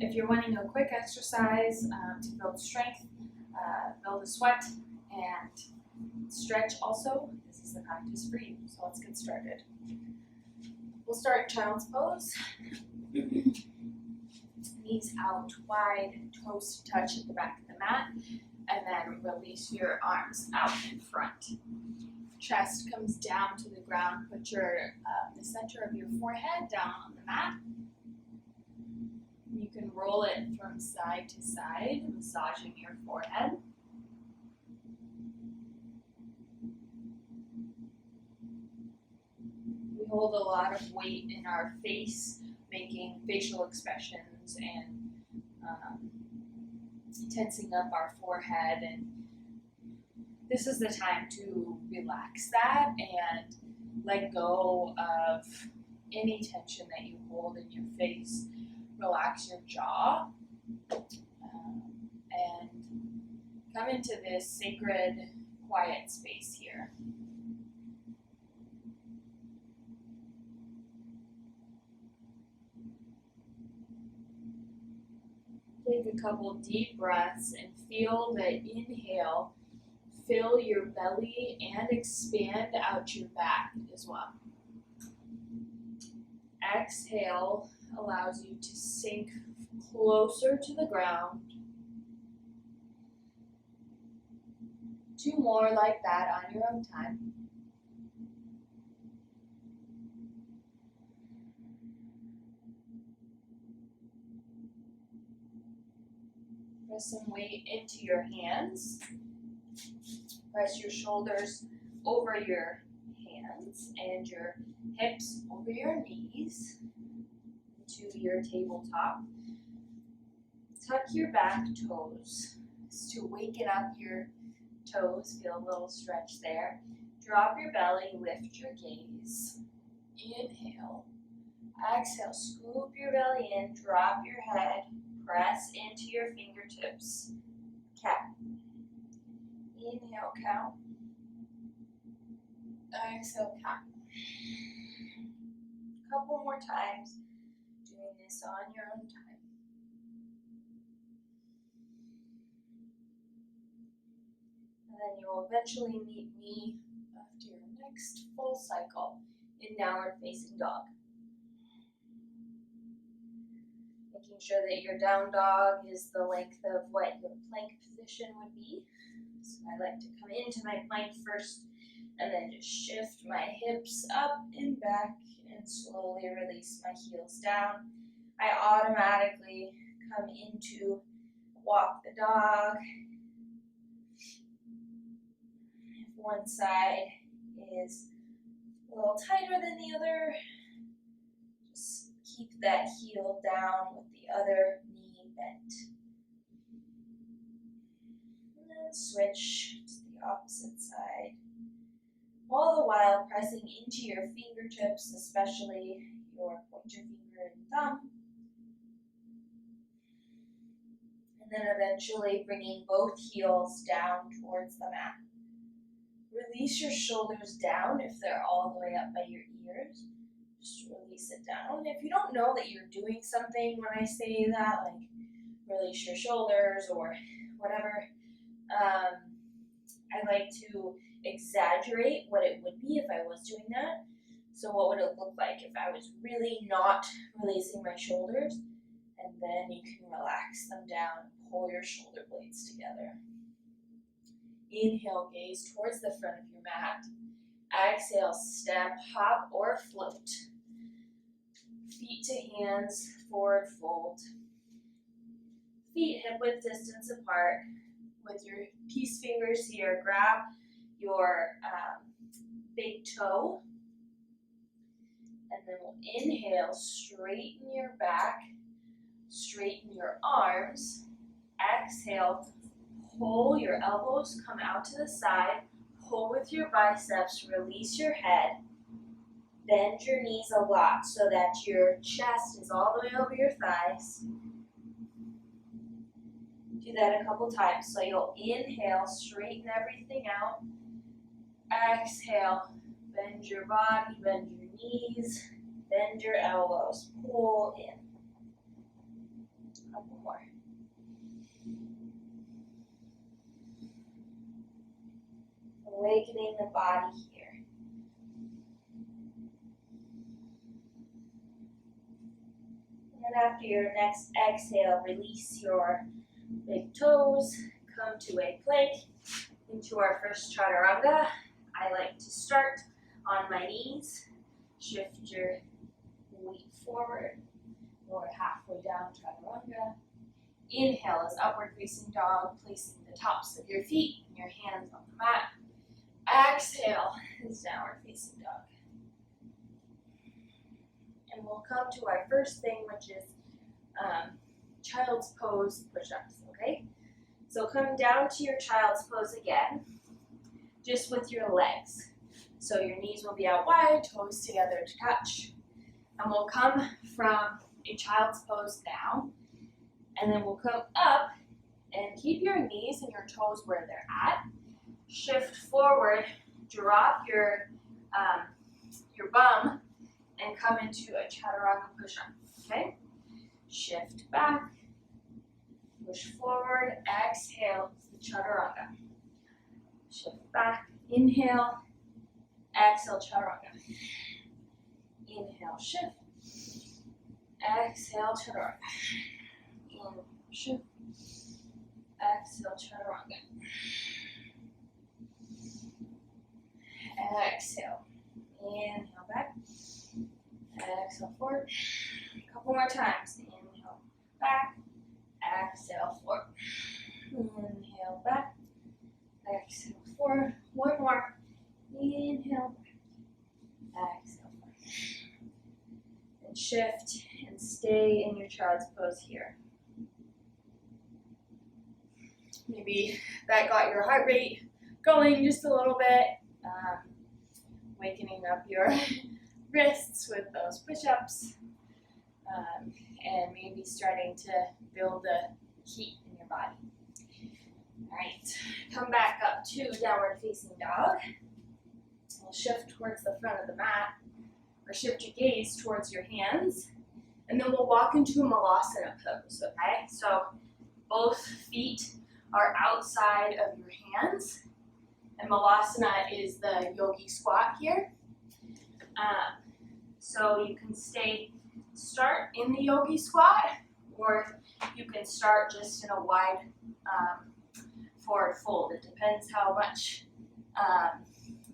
If you're wanting a quick exercise to build strength, build a sweat, and stretch also, this is the practice for you. So let's get started. We'll start child's pose. Knees out wide, toes touch at the back of the mat, and then release your arms out in front. Chest comes down to the ground. Put the center of your forehead down on the mat. You can roll it from side to side, massaging your forehead. We hold a lot of weight in our face, making facial expressions and tensing up our forehead, and this is the time to relax that and let go of any tension that you hold in your face. Relax your jaw and come into this sacred, quiet space here. Take a couple deep breaths and feel the inhale fill your belly and expand out your back as well. Exhale allows you to sink closer to the ground. 2 more like that on your own time. Press some weight into your hands. Press your shoulders over your hands and your hips over your knees to your tabletop. Tuck your back toes to waken up your toes. Feel a little stretch there. Drop your belly, lift your gaze. Inhale. Exhale, scoop your belly in, drop your head, press into your fingertips. Cat. Inhale, cow. Exhale, cat. A couple more times, doing this on your own time. And then you will eventually meet me after your next full cycle in downward facing dog. Making sure that your down dog is the length of what your plank position would be. So I like to come into my plank first and then just shift my hips up and back and slowly release my heels down. I automatically come into walk the dog. If one side is a little tighter than the other, just keep that heel down with the other knee bent. And then switch to the opposite side. All the while pressing into your fingertips, especially your pointer finger and thumb. And then eventually bringing both heels down towards the mat. Release your shoulders down if they're all the way up by your ears. Just release it down. If you don't know that you're doing something when I say that, like release your shoulders or whatever, I like to exaggerate what it would be if I was doing that. So what would it look like if I was really not releasing my shoulders? And then you can relax them down and pull your shoulder blades together. Inhale, gaze towards the front of your mat. Exhale, step, hop, or float. Feet to hands, forward fold. Feet hip-width distance apart. With your peace fingers here, grab your big toe. And then we'll inhale, straighten your back, straighten your arms. Exhale, pull your elbows, come out to the side. Pull with your biceps, release your head. Bend your knees a lot so that your chest is all the way over your thighs. Do that a couple times. So you'll inhale, straighten everything out. Exhale, bend your body, bend your knees, bend your elbows, pull in. Couple more. Awakening the body here. And then after your next exhale, release your big toes, come to a plank into our first chaturanga. I like to start on my knees, shift your weight forward, lower halfway down chaturanga. Inhale is upward facing dog, placing the tops of your feet and your hands on the mat. Exhale is downward facing dog. And we'll come to our first thing, which is child's pose push-ups, okay? So come down to your child's pose again, just with your legs. So your knees will be out wide, toes together to touch. And we'll come from a child's pose now, and then we'll come up and keep your knees and your toes where they're at. Shift forward, drop your bum, and come into a chaturanga push-up, okay? Shift back, push forward, exhale, the chaturanga. Shift back, inhale, exhale, chaturanga. Inhale, shift, exhale, chaturanga. Inhale, shift, exhale, chaturanga. Exhale, inhale back, exhale forward. A couple more times. Inhale back, exhale forward. Inhale back, exhale forward. One more. Inhale back, exhale forward. And shift and stay in your child's pose here. Maybe that got your heart rate going just a little bit. Wakening up your wrists with those push-ups, and maybe starting to build the heat in your body. All right, come back up to downward facing dog. We'll shift towards the front of the mat, or shift your gaze towards your hands, and then we'll walk into a malasana pose, okay? So both feet are outside of your hands, and malasana is the yogi squat here. So you can start in the yogi squat, or you can start just in a wide forward fold. It depends how much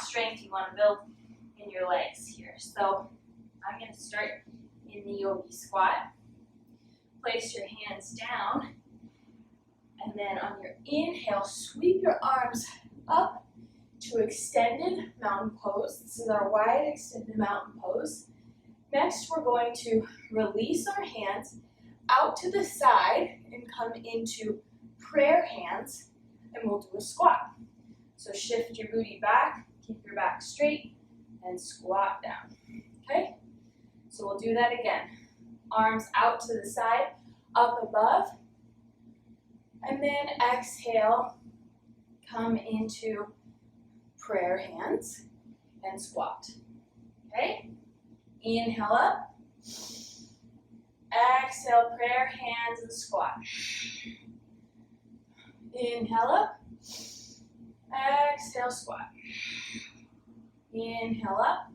strength you want to build in your legs here. So I'm going to start in the yogi squat. Place your hands down, and then on your inhale, sweep your arms up to extended mountain pose. This is our wide extended mountain pose. Next, we're going to release our hands out to the side and come into prayer hands, and we'll do a squat. So shift your booty back, keep your back straight, and squat down, okay? So we'll do that again. Arms out to the side, up above, and then exhale, come into prayer hands and squat, okay? Inhale up, exhale, prayer hands and squat. Inhale up, exhale, squat. Inhale up,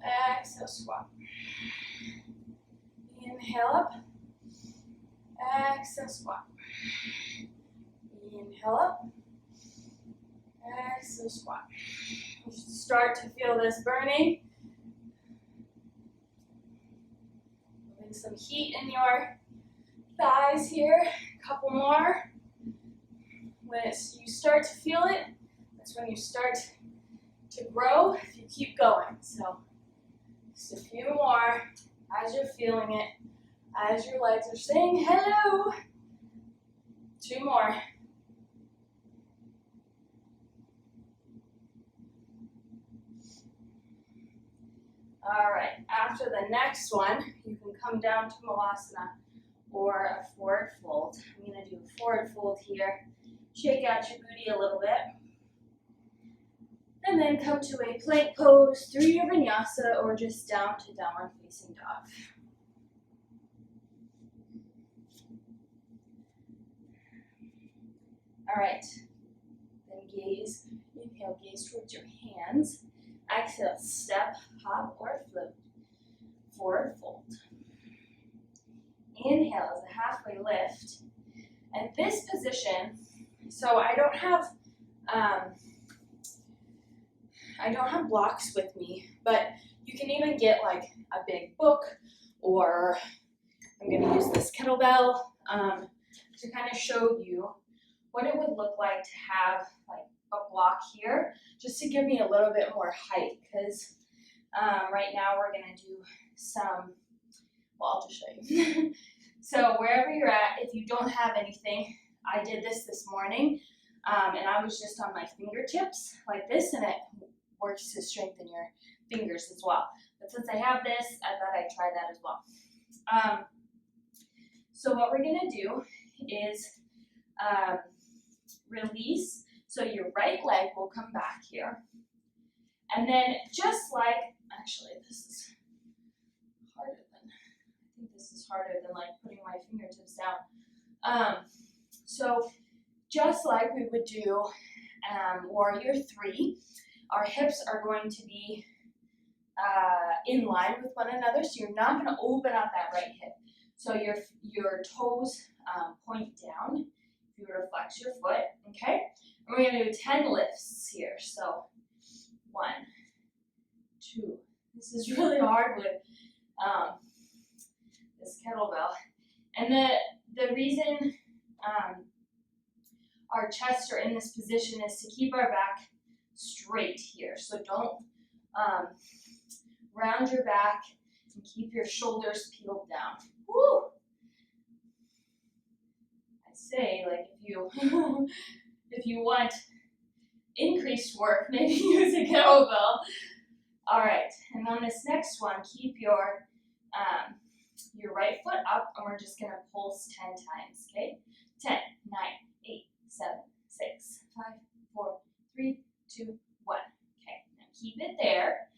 exhale, squat. Inhale up, exhale, squat. Inhale up, exhale, squat. You should start to feel this burning. Moving some heat in your thighs here. A couple more. When you start to feel it, that's when you start to grow if you keep going. So just a few more as you're feeling it, as your legs are saying hello. 2 more. All right, after the next one, you can come down to Malasana or a forward fold. I'm going to do a forward fold here. Shake out your booty a little bit. And then come to a plank pose through your vinyasa or just down to downward facing dog. All right. Then gaze, inhale, gaze towards your hands. Exhale, step, hop, or float. Forward fold. Inhale is a halfway lift. And this position, so I don't have blocks with me, but you can even get like a big book, or I'm going to use this kettlebell to kind of show you what it would look like to have like a block here, just to give me a little bit more height, because right now we're going to do some, well, I'll just show you. So wherever you're at, if you don't have anything, I did this morning, and I was just on my fingertips like this, and it works to strengthen your fingers as well. But since I have this, I thought I'd try that as well. So what we're gonna do is release, so your right leg will come back here. And then just like, actually this is harder than like putting my fingertips down. So just like we would do warrior 3, our hips are going to be in line with one another, so you're not going to open up that right hip. So your toes point down if you were to flex your foot, okay? And we're going to do 10 lifts here. So 1, 2. This is really hard with this kettlebell. And the reason our chests are in this position is to keep our back straight here. So don't round your back and keep your shoulders peeled down. Woo! I say, like, if you want increased work, maybe use a kettlebell. All right, and on this next one, keep your right foot up, and we're just gonna pulse 10 times, okay? 10, 9, 8, 7, 6, 5, 4, 3, 2, 1. Okay, now keep it there.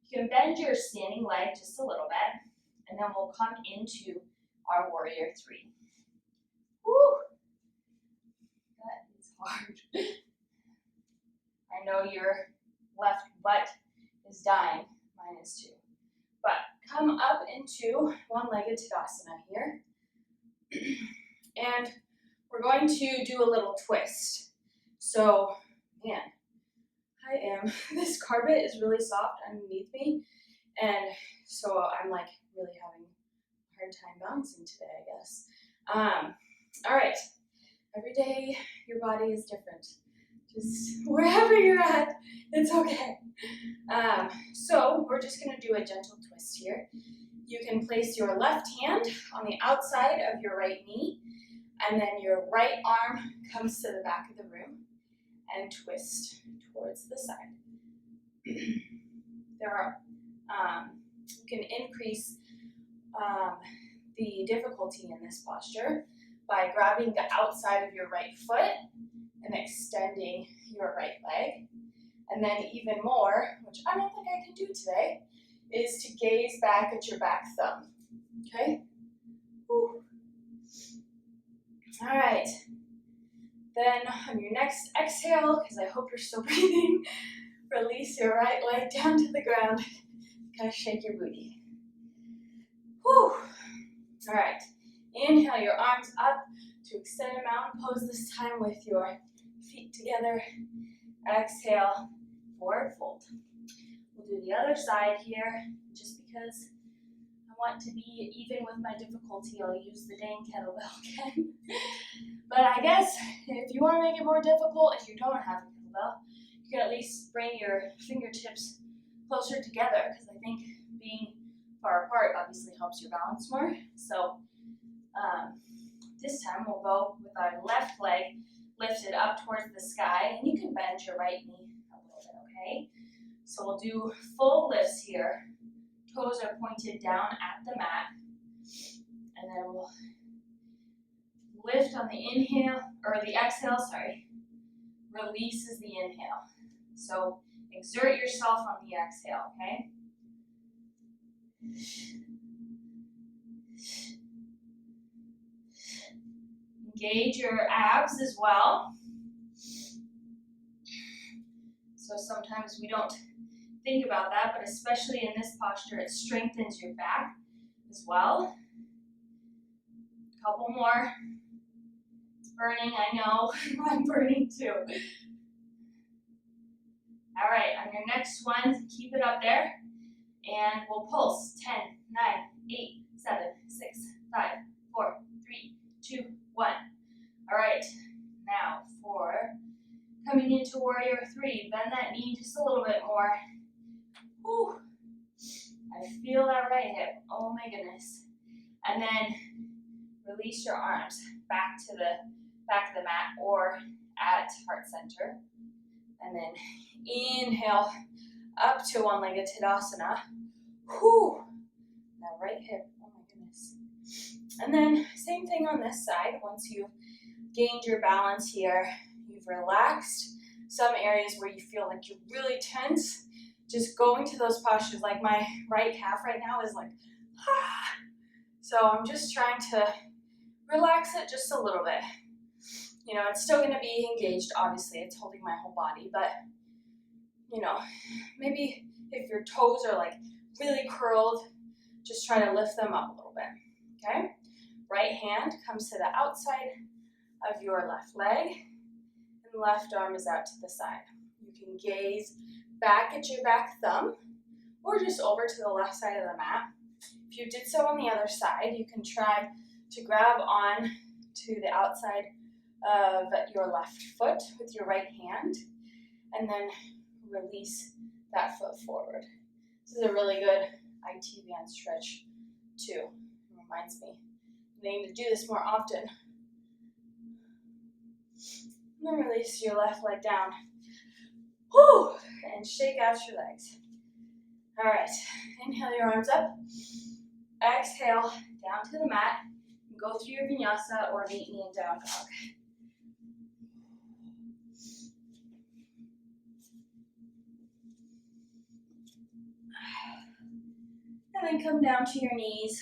You can bend your standing leg just a little bit, and then we'll come into our warrior 3. Woo! That is hard. I know your left butt is dying. Mine is too. But come up into one-legged Tadasana here. And we're going to do a little twist. So, man, this carpet is really soft underneath me, and so I'm like really having a hard time balancing today, I guess. All right, every day your body is different. Just wherever you're at, it's okay. So we're just gonna do a gentle twist here. You can place your left hand on the outside of your right knee, and then your right arm comes to the back of the room and twist towards the side. You can increase the difficulty in this posture by grabbing the outside of your right foot and extending your right leg. And then even more, which I don't think I can do today, is to gaze back at your back thumb, okay? Whew. All right, then on your next exhale, because I hope you're still breathing, release your right leg down to the ground, kind of shake your booty. Whew. All right, inhale your arms up to extended mountain pose, this time with your feet together. Exhale, forward fold. We'll do the other side here, just because I want to be even with my difficulty. I'll use the dang kettlebell again. But I guess if you want to make it more difficult, if you don't have a kettlebell, you can at least bring your fingertips closer together, because I think being far apart obviously helps your balance more. So this time we'll go with our left leg lifted up towards the sky, and you can bend your right knee a little bit, okay? So we'll do full lifts here. Toes are pointed down at the mat, and then we'll lift on the inhale, or the exhale, sorry. Release is the inhale. So exert yourself on the exhale, okay? Engage your abs as well. So sometimes we don't think about that, but especially in this posture, it strengthens your back as well. Couple more. It's burning, I know. I'm burning too. All right, on your next one, keep it up there. And we'll pulse. 10, 9, 8, 7, 6, 5, 4, 3, 2, 1. All right, now for coming into warrior 3, bend that knee just a little bit more. Whew. I feel that right hip. Oh my goodness. And then release your arms back to the back of the mat or at heart center. And then inhale up to one-legged Tadasana. Whew. That right hip. Oh my goodness. And then same thing on this side. Once you've gained your balance here, you've relaxed some areas where you feel like you're really tense. Just go into those postures. Like my right calf right now is like, ah. So I'm just trying to relax it just a little bit. You know, it's still going to be engaged, obviously. It's holding my whole body, but, you know, maybe if your toes are like really curled, just try to lift them up a little bit, okay? Right hand comes to the outside of your left leg, and left arm is out to the side. You can gaze back at your back thumb, or just over to the left side of the mat. If you did so on the other side, you can try to grab on to the outside of your left foot with your right hand, and then release that foot forward. This is a really good IT band stretch too. It reminds me I need to do this more often. And then release your left leg down. Whew, and shake out your legs. All right, inhale your arms up. Exhale, down to the mat. Go through your vinyasa or meet me in down dog. And then come down to your knees.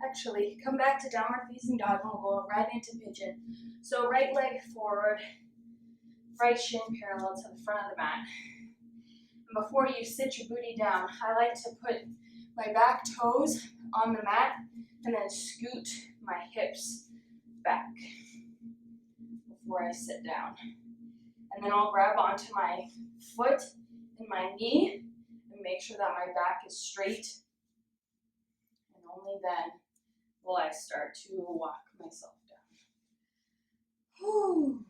Actually, come back to downward facing dog and we'll go right into pigeon. So right leg forward, right shin parallel to the front of the mat. And before you sit your booty down, I like to put my back toes on the mat and then scoot my hips back before I sit down. And then I'll grab onto my foot and my knee and make sure that my back is straight. And only then will I start to walk myself down. Whew.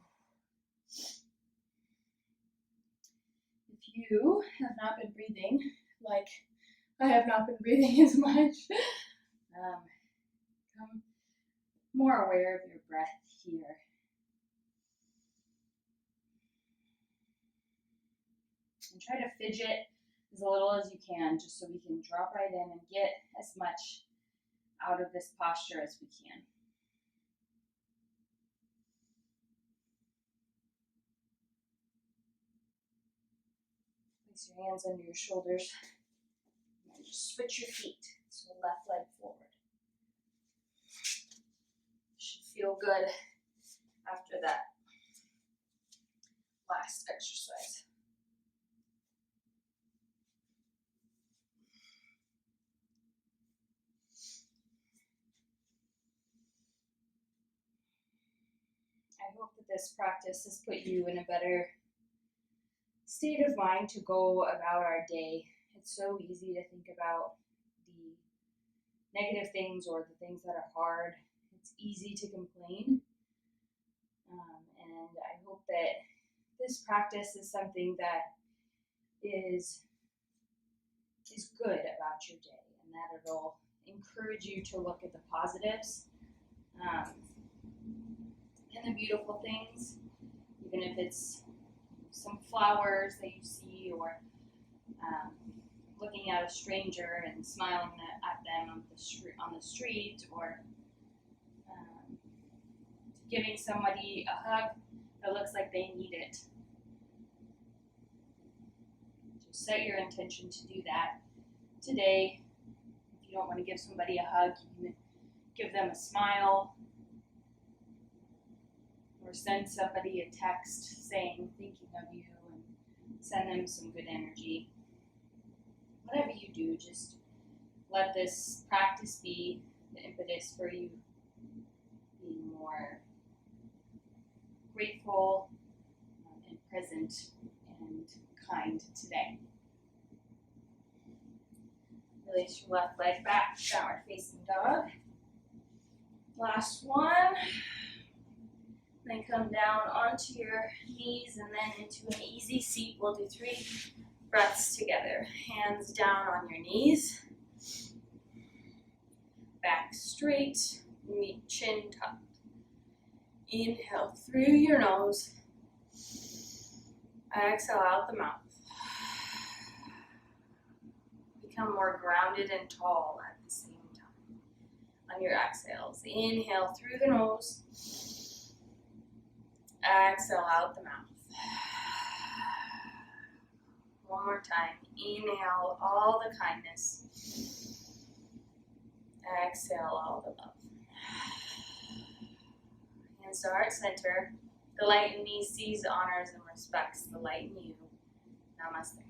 If you have not been breathing like I have not been breathing as much, become more aware of your breath here. And try to fidget as little as you can, just so we can drop right in and get as much out of this posture as we can. Place your hands under your shoulders and then just switch your feet. So left leg forward. Should feel good after that last exercise. I hope that this practice has put you in a better state of mind to go about our day. It's so easy to think about the negative things or the things that are hard. It's easy to complain. And I hope that this practice is something that is good about your day, and that it'll encourage you to look at the positives and the beautiful things, even if it's some flowers that you see, or looking at a stranger and smiling at them on the street, or giving somebody a hug that looks like they need it. Just set your intention to do that today. If you don't want to give somebody a hug, you can give them a smile, or send somebody a text saying thinking of you and send them some good energy. Whatever you do, just let this practice be the impetus for you being more grateful and present and kind today. Release your left leg back, downward facing dog. Last one. Then come down onto your knees and then into an easy seat. We'll do 3 breaths together. Hands down on your knees. Back straight, chin tucked. Inhale through your nose. Exhale out the mouth. Become more grounded and tall at the same time. On your exhales, inhale through the nose. Exhale out the mouth. One more time. Inhale all the kindness. Exhale all the love. Hands to heart center. The light in me sees, honors, and respects the light in you. Namaste.